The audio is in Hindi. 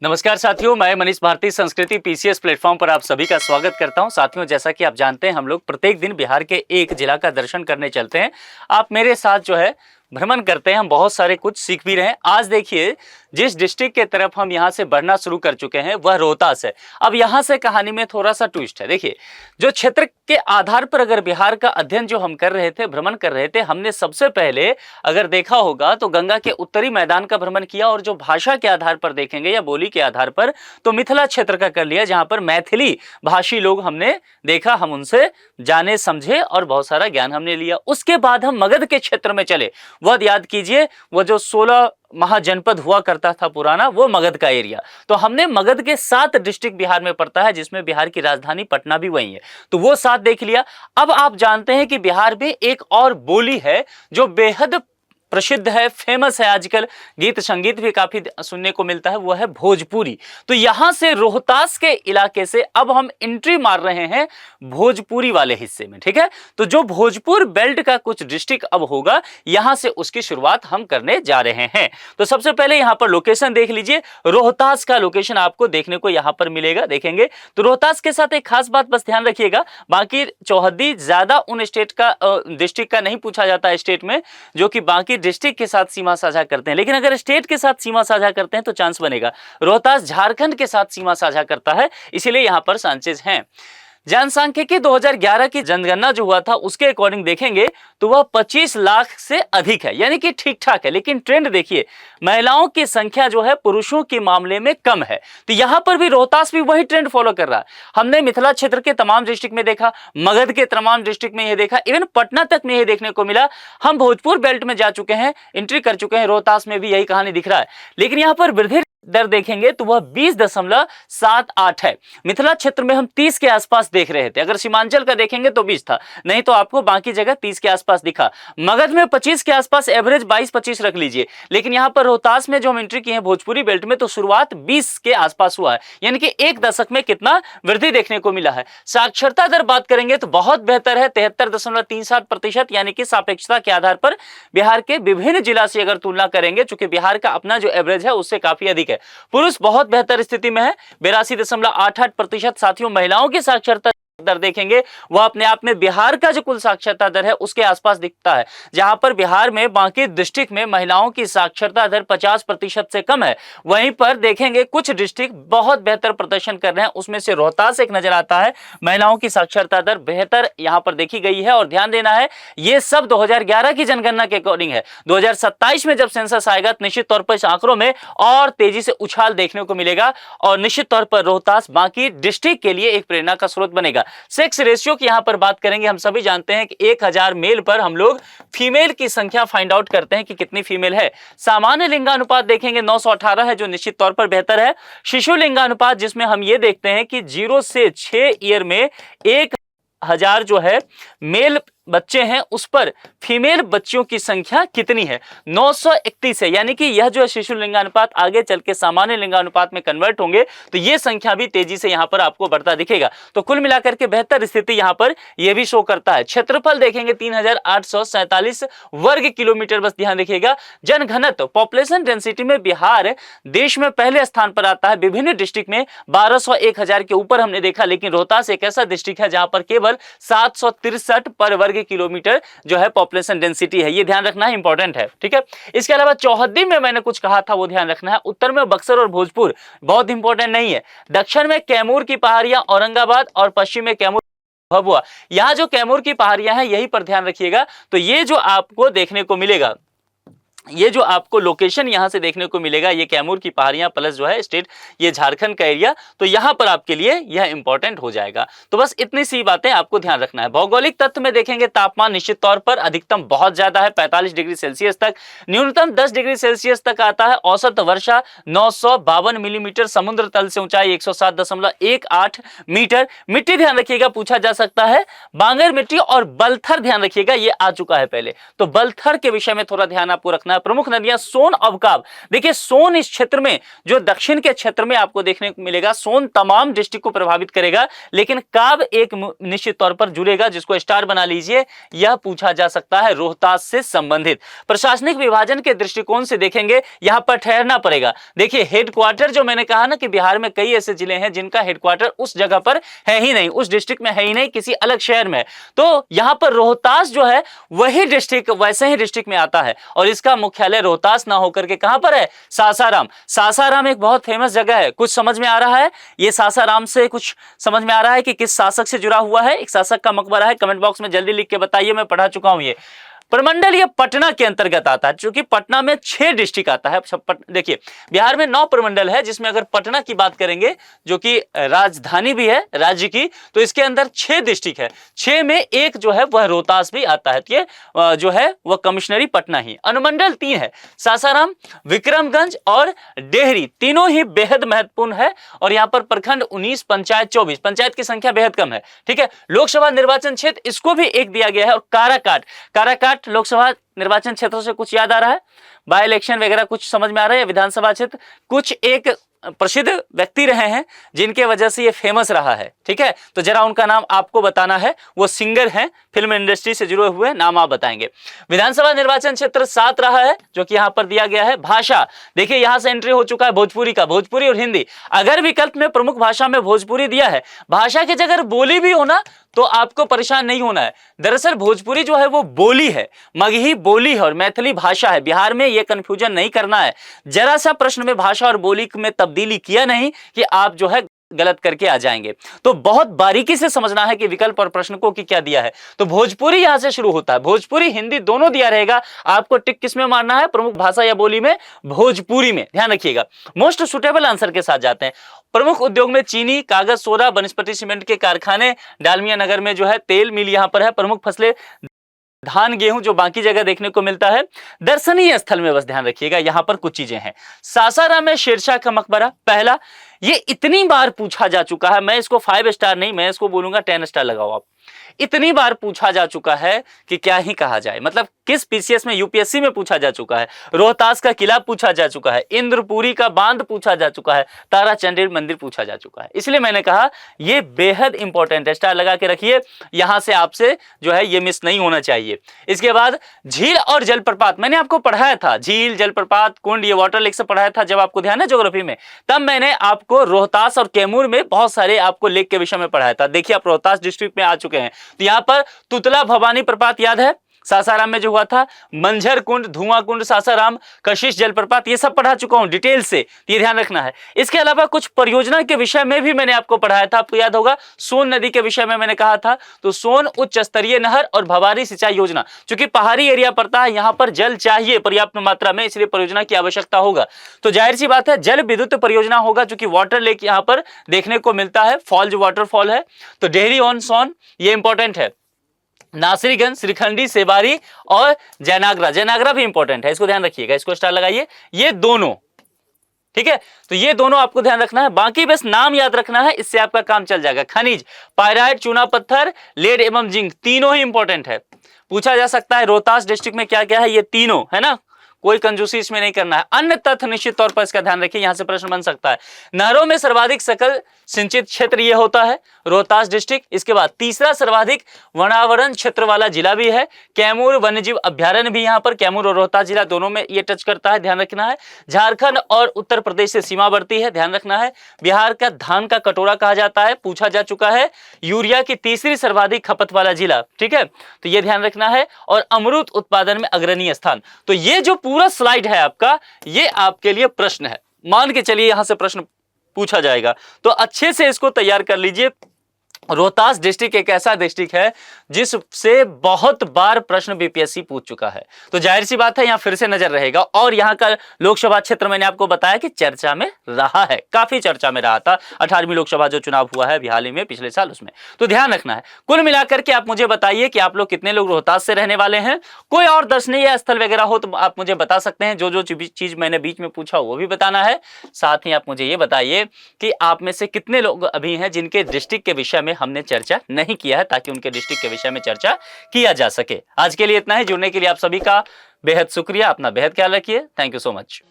नमस्कार साथियों, मैं मनीष भारती संस्कृति पीसीएस प्लेटफॉर्म पर आप सभी का स्वागत करता हूं। साथियों, जैसा कि आप जानते हैं, हम लोग प्रत्येक दिन बिहार के एक जिला का दर्शन करने चलते हैं। आप मेरे साथ जो है भ्रमण करते हैं, हम बहुत सारे कुछ सीख भी रहे हैं। आज देखिए, जिस डिस्ट्रिक्ट के तरफ हम यहाँ से बढ़ना शुरू कर चुके हैं वह रोहतास है। अब यहाँ से कहानी में थोड़ा सा ट्विस्ट है। देखिए, जो क्षेत्र के आधार पर अगर बिहार का अध्ययन जो हम कर रहे थे, भ्रमण कर रहे थे, हमने सबसे पहले अगर देखा होगा तो गंगा के उत्तरी मैदान का भ्रमण किया, और जो भाषा के आधार पर देखेंगे या बोली के आधार पर तो मिथिला क्षेत्र का कर लिया, जहां पर मैथिली भाषी लोग हमने देखा, हम उनसे जाने समझे और बहुत सारा ज्ञान हमने लिया। उसके बाद हम मगध के क्षेत्र में चले। वह याद कीजिए, वह जो 16 महाजनपद हुआ करता था पुराना, वो मगध का एरिया। तो हमने मगध के 7 डिस्ट्रिक्ट बिहार में पड़ता है, जिसमें बिहार की राजधानी पटना भी वही है, तो वो 7 देख लिया। अब आप जानते हैं कि बिहार में एक और बोली है जो बेहद प्रसिद्ध है, फेमस है, आजकल गीत संगीत भी काफी सुनने को मिलता है, वो है भोजपुरी। तो यहां से रोहतास के इलाके से अब हम एंट्री मार रहे हैं भोजपुरी वाले हिस्से में, ठीक है। तो जो भोजपुर बेल्ट का कुछ डिस्ट्रिक्ट अब होगा, यहां से उसकी शुरुआत हम करने जा रहे हैं। तो सबसे पहले यहां पर लोकेशन देख लीजिए, रोहतास का लोकेशन आपको देखने को यहां पर मिलेगा। देखेंगे तो रोहतास के साथ एक खास बात बस ध्यान रखिएगा, बाकी चौहद्दी ज्यादा उन स्टेट का डिस्ट्रिक्ट का नहीं पूछा जाता है स्टेट में, जो कि बाकी डिस्ट्रिक्ट के साथ सीमा साझा करते हैं। लेकिन अगर स्टेट के साथ सीमा साझा करते हैं तो चांस बनेगा। रोहतास झारखंड के साथ सीमा साझा करता है, इसीलिए यहां पर चांसेस हैं। जनसांख्यिकी 2011 की जनगणना जो हुआ था, उसके अकॉर्डिंग देखेंगे तो वह 25 लाख से अधिक है, यानी कि ठीक ठाक है। लेकिन ट्रेंड देखिए, महिलाओं की संख्या जो है पुरुषों के मामले में कम है। तो यहां पर भी रोहतास भी वही ट्रेंड फॉलो कर रहा है। हमने मिथिला क्षेत्र के तमाम डिस्ट्रिक्ट में देखा, मगध के तमाम डिस्ट्रिक्ट में यह देखा, इवन पटना तक में यह देखने को मिला। हम भोजपुर बेल्ट में जा चुके हैं, एंट्री कर चुके हैं, रोहतास में भी यही कहानी दिख रहा है। लेकिन यहां पर वृद्धि दर देखेंगे तो वह 20.78 है। मिथिला क्षेत्र में हम 30 के आसपास देख रहे थे, अगर सीमांचल का देखेंगे तो 20 था, नहीं तो आपको बाकी जगह 30 के आसपास दिखा। मगध में 25 के आसपास, एवरेज 22-25 रख लीजिए। लेकिन यहां पर रोहतास में जो हम एंट्री किए हैं भोजपुरी बेल्ट में, तो शुरुआत 20 के आसपास हुआ है, यानी कि एक दशक में कितना वृद्धि देखने को मिला है। साक्षरता दर बात करेंगे तो बहुत बेहतर है, 73.37%, यानी कि सापेक्षता के आधार पर बिहार के विभिन्न जिला से अगर तुलना करेंगे, चूंकि बिहार का अपना जो एवरेज है उससे काफी अधिक है। पुरुष बहुत बेहतर स्थिति में है, 82.88%। साथियों, महिलाओं की साक्षरता दर देखेंगे, वह अपने आप में बिहार का जो कुल साक्षरता दर है उसके आसपास दिखता है, जहां पर बिहार में बाकी डिस्ट्रिक्ट में महिलाओं की साक्षरता दर 50% से कम है। वहीं पर देखेंगे कुछ डिस्ट्रिक्ट बहुत बेहतर प्रदर्शन कर रहे हैं, उसमें से रोहतास एक नजर आता है। महिलाओं की साक्षरता दर बेहतर यहां पर देखी गई है। और ध्यान देना है, ये सब 2011 की जनगणना के अकॉर्डिंग है। 2027 में जब सेंसस आएगा तो निश्चित तौर पर इस आंकड़ों में और तेजी से उछाल देखने को मिलेगा, और निश्चित तौर पर रोहतास बाकी डिस्ट्रिक्ट के लिए एक प्रेरणा का स्रोत बनेगा। सेक्स रेशियो की यहां पर बात करेंगे, हम सभी जानते हैं कि 1000 मेल पर हम लोग फीमेल की संख्या फाइंड आउट करते हैं कि कितनी फीमेल है। सामान्य लिंगानुपात देखेंगे 918 है, जो निश्चित तौर पर बेहतर है। शिशु लिंगानुपात, जिसमें हम ये देखते हैं कि 0 से 6 ईयर में 1000 जो है मेल बच्चे हैं, उस पर फीमेल बच्चियों की संख्या कितनी है, 931 है। यानी कि यह जो है शिशु लिंगानुपात आगे चल के सामान्य लिंगानुपात में कन्वर्ट होंगे तो यह संख्या भी तेजी से यहां पर आपको बढ़ता दिखेगा। तो कुल मिलाकर के बेहतर स्थिति यहां पर यह भी शो करता है। क्षेत्रफल देखेंगे 3847 वर्ग किलोमीटर, बस ध्यान रखिएगा। जनघनत्व, पॉपुलेशन डेंसिटी में बिहार देश में पहले स्थान पर आता है। विभिन्न डिस्ट्रिक्ट में 1200-1000 के ऊपर हमने देखा, लेकिन रोहतास एक ऐसा डिस्ट्रिक्ट है जहां पर केवल 763 पर वर्ग किलोमीटर जो है पॉपुलेशन डेंसिटी है। ये ध्यान रखना है, इंपॉर्टेंट है, ठीक है। इसके अलावा चौहद्दी में मैंने कुछ कहा था, वो ध्यान रखना है। उत्तर में बक्सर और भोजपुर बहुत इंपॉर्टेंट नहीं है। दक्षिण में कैमूर की पहाड़ियां, औरंगाबाद, और पश्चिम में कैमूर, भभुआ। यहां जो कैमूर की पहाड़ियां हैं, यहीं पर ध्यान रखिएगा। तो ये जो आपको देखने को मिलेगा, ये जो आपको लोकेशन यहां से देखने को मिलेगा, ये कैमूर की पहाड़ियां प्लस जो है स्टेट, ये झारखंड का एरिया, तो यहां पर आपके लिए यह इंपॉर्टेंट हो जाएगा। तो बस इतनी सी बातें आपको ध्यान रखना है। भौगोलिक तथ्य में देखेंगे, तापमान निश्चित तौर पर अधिकतम बहुत ज्यादा है, 45 डिग्री सेल्सियस तक, न्यूनतम 10 डिग्री सेल्सियस तक आता है। औसत वर्षा 952 मिलीमीटर, समुद्र तल से ऊंचाई 107.18 मीटर। मिट्टी ध्यान रखिएगा, पूछा जा सकता है, बांगर मिट्टी और बलथर ध्यान रखिएगा, ये आ चुका है पहले, तो बलथर के विषय में थोड़ा ध्यान आपको रखना नदियां, प्रमुख नदियां सोन और काब। देखिए सोन इस क्षेत्र में, जो दक्षिण के क्षेत्र में आपको देखने को मिलेगा, सोन तमाम डिस्ट्रिक्ट को प्रभावित करेगा, लेकिन काब एक निश्चित तौर पर जुड़ेगा, जिसको स्टार बना लीजिए। यह पूछा जा सकता है रोहतास से संबंधित। प्रशासनिक विभाजन के दृष्टिकोण से देखेंगे, यहां पर ठहरना पड़ेगा। देखिए हेडक्वार्टर, जो मैंने कहा ना कि बिहार में कई ऐसे जिले हैं जिनका हेडक्वार्टर उस जगह पर है ही नहीं, उस डिस्ट्रिक्ट में है ही नहीं, किसी अलग शहर में। तो यहां पर रोहतास जो है वही डिस्ट्रिक्ट, वैसे ही डिस्ट्रिक्ट में आता है, और इसका मुख्यालय रोहतास ना होकर के कहां पर है, सासाराम। सासाराम एक बहुत फेमस जगह है। कुछ समझ में आ रहा है ये सासाराम से? कुछ समझ में आ रहा है कि किस शासक से जुड़ा हुआ है? एक शासक का मकबरा है, कमेंट बॉक्स में जल्दी लिख के बताइए, मैं पढ़ा चुका हूं। ये प्रमंडल ये पटना के अंतर्गत आता है, क्योंकि पटना में 6 डिस्ट्रिक्ट आता है। देखिए बिहार में 9 प्रमंडल है, जिसमें अगर पटना की बात करेंगे जो कि राजधानी भी है राज्य की, तो इसके अंदर 6 डिस्ट्रिक्ट है। 6 में एक जो है वह रोहतास भी आता है। तो ये जो है वह कमिश्नरी पटना ही। अनुमंडल 3 है, सासाराम, विक्रमगंज और डेहरी, तीनों ही बेहद महत्वपूर्ण है। और यहां पर प्रखंड 19, पंचायत 24, पंचायत की संख्या बेहद कम है। ठीक है, लोकसभा निर्वाचन क्षेत्र इसको भी एक दिया गया है। और काराकाट लोकसभा निर्वाचन क्षेत्रों से कुछ याद आ रहा है? बाय इलेक्शन वगैरह कुछ समझ में आ रहा है? विधानसभा क्षेत्र कुछ एक प्रसिद्ध व्यक्ति रहे हैं जिनके वजह से ये फेमस रहा है। ठीक है, तो जरा उनका नाम आपको बताना है। वो सिंगर हैं, फिल्म इंडस्ट्री से जुड़े हुए, नाम आप बताएंगे। विधानसभा निर्वाचन क्षेत्र 7 रहा है, जो कि यहां पर दिया गया है। भाषा, देखिए यहां से एंट्री हो चुका है भोजपुरी का, भोजपुरी और हिंदी। अगर विकल्प में प्रमुख भाषा में भोजपुरी दिया है, भाषा की जगह बोली भी होना तो आपको परेशान नहीं होना है। दरअसल भोजपुरी जो है वो बोली है, मगही बोली है और मैथिली भाषा है। बिहार में ये कंफ्यूजन नहीं करना है। जरा सा प्रश्न में भाषा और बोली में तब्दीली किया नहीं कि आप जो है गलत करके आ जाएंगे। तो बहुत बारीकी से समझना है कि विकल्प और प्रश्न को कि क्या दिया है। तो भोजपुरी यहां से शुरू होता है, भोजपुरी हिंदी दोनों दिया रहेगा। आपको टिक किस में मारना है, प्रमुख भाषा या बोली में, भोजपुरी में, ध्यान रखिएगा। मोस्ट सुटेबल आंसर के साथ जाते हैं। प्रमुख उद्योग में चीनी, कागज, सोडा, वनस्पति सीमेंट के कारखाने, डालमिया नगर में जो है तेल मिल यहां पर है। प्रमुख फसलें धान, गेहूं, जो बाकी जगह देखने को मिलता है। दर्शनीय स्थल में बस ध्यान रखिएगा, यहां पर कुछ चीजें हैं। सासाराम में शेरशाह का मकबरा पहला, ये इतनी बार पूछा जा चुका है, मैं इसको 5 स्टार नहीं, मैं इसको बोलूंगा 10 स्टार लगाओ आप। इतनी बार पूछा जा चुका है कि क्या ही कहा जाए। मतलब किस पीसीएस में, यूपीएससी में पूछा जा चुका है। रोहतास का किला पूछा जा चुका है, इंद्रपुरी का बांध पूछा जा चुका है, ताराचंडी मंदिर पूछा जा चुका है। इसलिए मैंने कहा यह बेहद इंपॉर्टेंट है, स्टार लगा के रखिए। यहां से आपसे जो है ये मिस नहीं होना चाहिए। इसके बाद झील और जलप्रपात, मैंने आपको पढ़ाया था, झील, जलप्रपात, कुंड, ये वाटर लेक से पढ़ाया था जब आपको ध्यान है ज्योग्राफी में। तब मैंने आपको रोहतास और कैमूर में बहुत सारे आपको लेक के विषय में पढ़ाया था। देखिए आप रोहतास डिस्ट्रिक्ट में आ चुके हैं, तो यहां पर तुतला भवानी प्रपात याद है, सासाराम में जो हुआ था। मंझर कुंड, धुआं कुंड, सासाराम, कशिश जलप्रपात, ये सब पढ़ा चुका हूं डिटेल से, ये ध्यान रखना है। इसके अलावा कुछ परियोजना के विषय में भी मैंने आपको पढ़ाया था, आपको याद होगा। सोन नदी के विषय में मैंने कहा था, तो सोन उच्च स्तरीय नहर और भवारी सिंचाई योजना, क्योंकि पहाड़ी एरिया पड़ता है, यहां पर जल चाहिए पर्याप्त मात्रा में, इसलिए परियोजना की आवश्यकता होगा। तो जाहिर सी बात है जल विद्युत परियोजना होगा, क्योंकि वाटर लेक यहां पर देखने को मिलता है, फॉल जो वाटरफॉल है। तो डेहरी ऑन सोन, ये इंपॉर्टेंट है। नासिरगंज, श्रीखंडी, सेबारी और जयनागरा, जयनागरा भी इंपॉर्टेंट है, इसको ध्यान रखिएगा, इसको स्टार लगाइए। ये दोनों, ठीक है, तो ये दोनों आपको ध्यान रखना है, बाकी बस नाम याद रखना है, इससे आपका काम चल जाएगा। खनिज, पायराइट, चूना पत्थर, लेड एवं जिंक, तीनों ही इंपॉर्टेंट है। पूछा जा सकता है रोहतास डिस्ट्रिक्ट में क्या क्या है, ये तीनों है ना, कोई कंजूसी इसमें नहीं करना है। अन्य तथ्य निश्चित तौर पर इसका ध्यान रखिए, यहां से प्रश्न बन सकता है। नहरों में सर्वाधिक सकल सिंचित क्षेत्र ये होता है रोहतास डिस्ट्रिक्ट। इसके बाद तीसरा सर्वाधिक वनावरण क्षेत्र वाला जिला भी है। कैमूर वन्यजीव अभ्यारण्य भी यहां पर, कैमूर और रोहतास जिला दोनों में ये टच करता है, ध्यान रखना है। झारखंड और उत्तर प्रदेश से सीमावर्ती है, ध्यान रखना है। बिहार का धान का कटोरा कहा जाता है, पूछा जा चुका है। यूरिया की तीसरी सर्वाधिक खपत वाला जिला, ठीक है, तो ये ध्यान रखना है। और अमरूद उत्पादन में अग्रणीय स्थान। तो ये जो पूरा स्लाइड है आपका, ये आपके लिए प्रश्न है, मान के चलिए यहां से प्रश्न पूछा जाएगा, तो अच्छे से इसको तैयार कर लीजिए। रोहतास डिस्ट्रिक्ट एक ऐसा डिस्ट्रिक्ट है जिससे बहुत बार प्रश्न बीपीएससी पूछ चुका है, तो जाहिर सी बात है यहां फिर से नजर रहेगा। और यहां का लोकसभा क्षेत्र मैंने आपको बताया कि चर्चा में रहा है, काफी चर्चा में रहा था। 18वीं लोकसभा जो चुनाव हुआ है हाल ही में पिछले साल, उसमें, तो ध्यान रखना है। कुल मिलाकर के आप मुझे बताइए कि आप लोग कितने लोग रोहतास से रहने वाले हैं। कोई और दर्शनीय स्थल वगैरह हो तो आप मुझे बता सकते हैं, जो जो चीज मैंने बीच में पूछा वो भी बताना है। साथ ही आप मुझे ये बताइए कि आप में से कितने लोग अभी हैं जिनके डिस्ट्रिक्ट के विषय में हमने चर्चा नहीं किया है, ताकि उनके डिस्ट्रिक्ट के विषय में चर्चा किया जा सके। आज के लिए इतना ही। जुड़ने के लिए आप सभी का बेहद शुक्रिया, अपना बेहद ख्याल रखिए। Thank you so much.